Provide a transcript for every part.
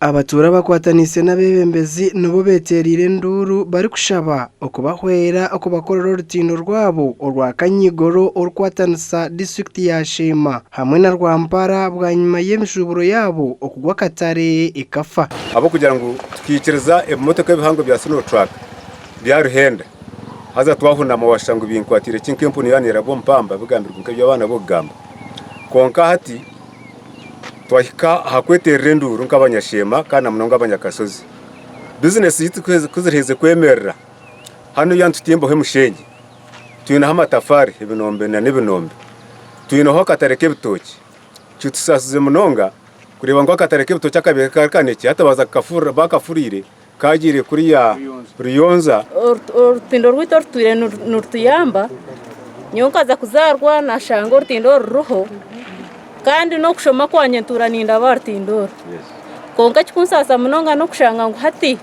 abatura bakwatanise n'abebembezi nibo beterire nduru bari kushaba okubahwera okubakorera urutindo rwabo orwa Kanyigoro orukwatanisa district ya Shema hamwe na Rwampara bwa nyuma y'emishuburo yabo okugwa Katare ikafa abo kugira ngo twikiriza emotoka y'ibihangwa bya Sinotrack bya Ruhenda haza twahuna mu washangu binkwatire kinkempuni yanira bo mpamba bugambirwa nke by'abana bo gamba konka hati twahika hakweterera nduru nk'abanyashema kana munonga abanyakasozi business yitu kuziriheze kwemerera hano yantutimbo hemushenyi tuyina amatafari ibinombe na nibinombe tuyina ho Katareke bitoki cyutusasize munonga kureba ngo Katareke bitoki akabeka kaneki hatabaza kafura bakafurire kagire kuri ya Ruyonza urutindo rwito rutwire nurtuyamba nyonkaza kuzarwa na shango urutindo ruho kandi no kushoma kwanyentura ninda bartindoro konka cykunsasa munonga no kushanga ngo hati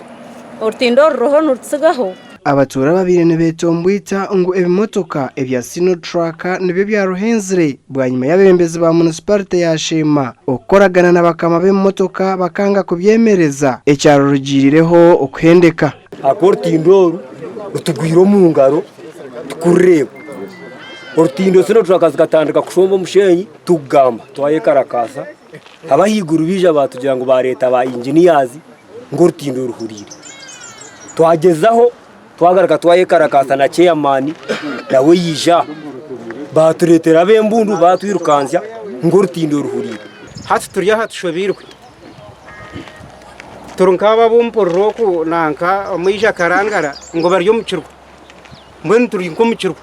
urutindoro roho nurtsigaho abatura babiri nebetombwita ngo ebimotoka ebya Sinotrack nibyo byaruhenzire bwa nyuma y'abembezi ba municipality ya Shema okoragana n'abakama b'imotoka bakanga kubyemereza ecyaro rugirireho okhendeka akortindoro rutugwiro mu ngaro tukureba urutindo Sinotrack zikatandika kushomba mushenyi tugamba twaye karakasa abahiguru bija batugira ngo ba leta ba engineers ngo urutindo ruhurire twagezaho twagaraka twaye karakasa na chairman nawe yija baturetera bembundu batwirukansya ngo urutindo ruhurire hati turiya hatushobirwe turunkaba bumporoko nanka mwisha karangara ngo baryo mucirwa mbwe turi nko mucirwa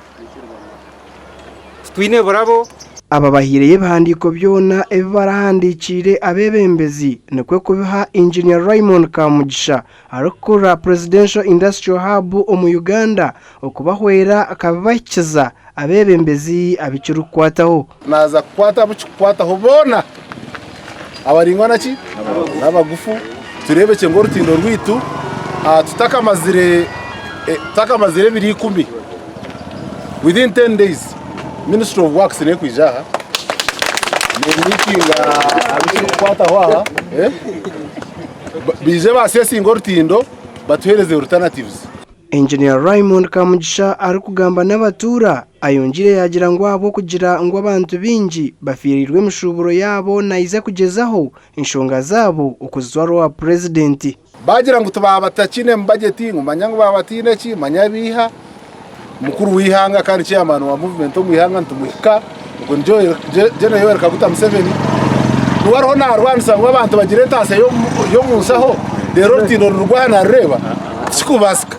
twine bravo aba bahireye bandiko byona ebarahandikire abebembezi nekwe kubiha engineer Raymond Kamugisha arukura Presidential Industrial Hub mu Uganda okubahwera akabakiza abebembezi abikirukwataho naza kwata bucikwataho bona abaringwa naki n'abagufu turebeke ngo rutindo rwitu tutakamazire biri 10 within 10 days Ministry of Works ne kwijaha meetinga abikwata hwa bije basesi ngortindo batuhereze alternatives. Engineer Raymond Kamugisha ari kugamba n'abatura ayongire yagira ngo abo kugira ngo abantu bingi bafirirwe mushuburo yabo naize kugezaho inshonga zabo ukuzwaro wa president bagira ngo tubabatakine mu budget ngumanya ngo babatine ki manyabiha mukuru wihanga kandi chairman wa movement mu ihanga ntumuhika ngo njo General Kaguta Museveni nuwaro na rwansa ngo abantu bagire tase yo munsaho rero rutindo rurwana reba sikubasika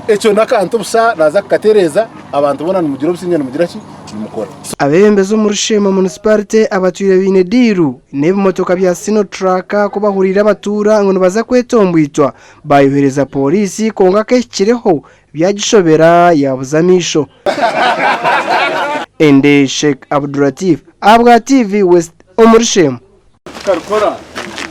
echo nakantu busa naza katereza abantu bona mugiro businyana mugira ki mukora abembezo mu Rushema municipality abatuye binediru n'ebimotoka bya Sinotrack kubahurira abatura ngo baza kwetombwitwa bayohereza polisi konga kekireho byagishobera yabuzamisho Ende Sheikh Abdulatif Abwa TV West Umurushema karukora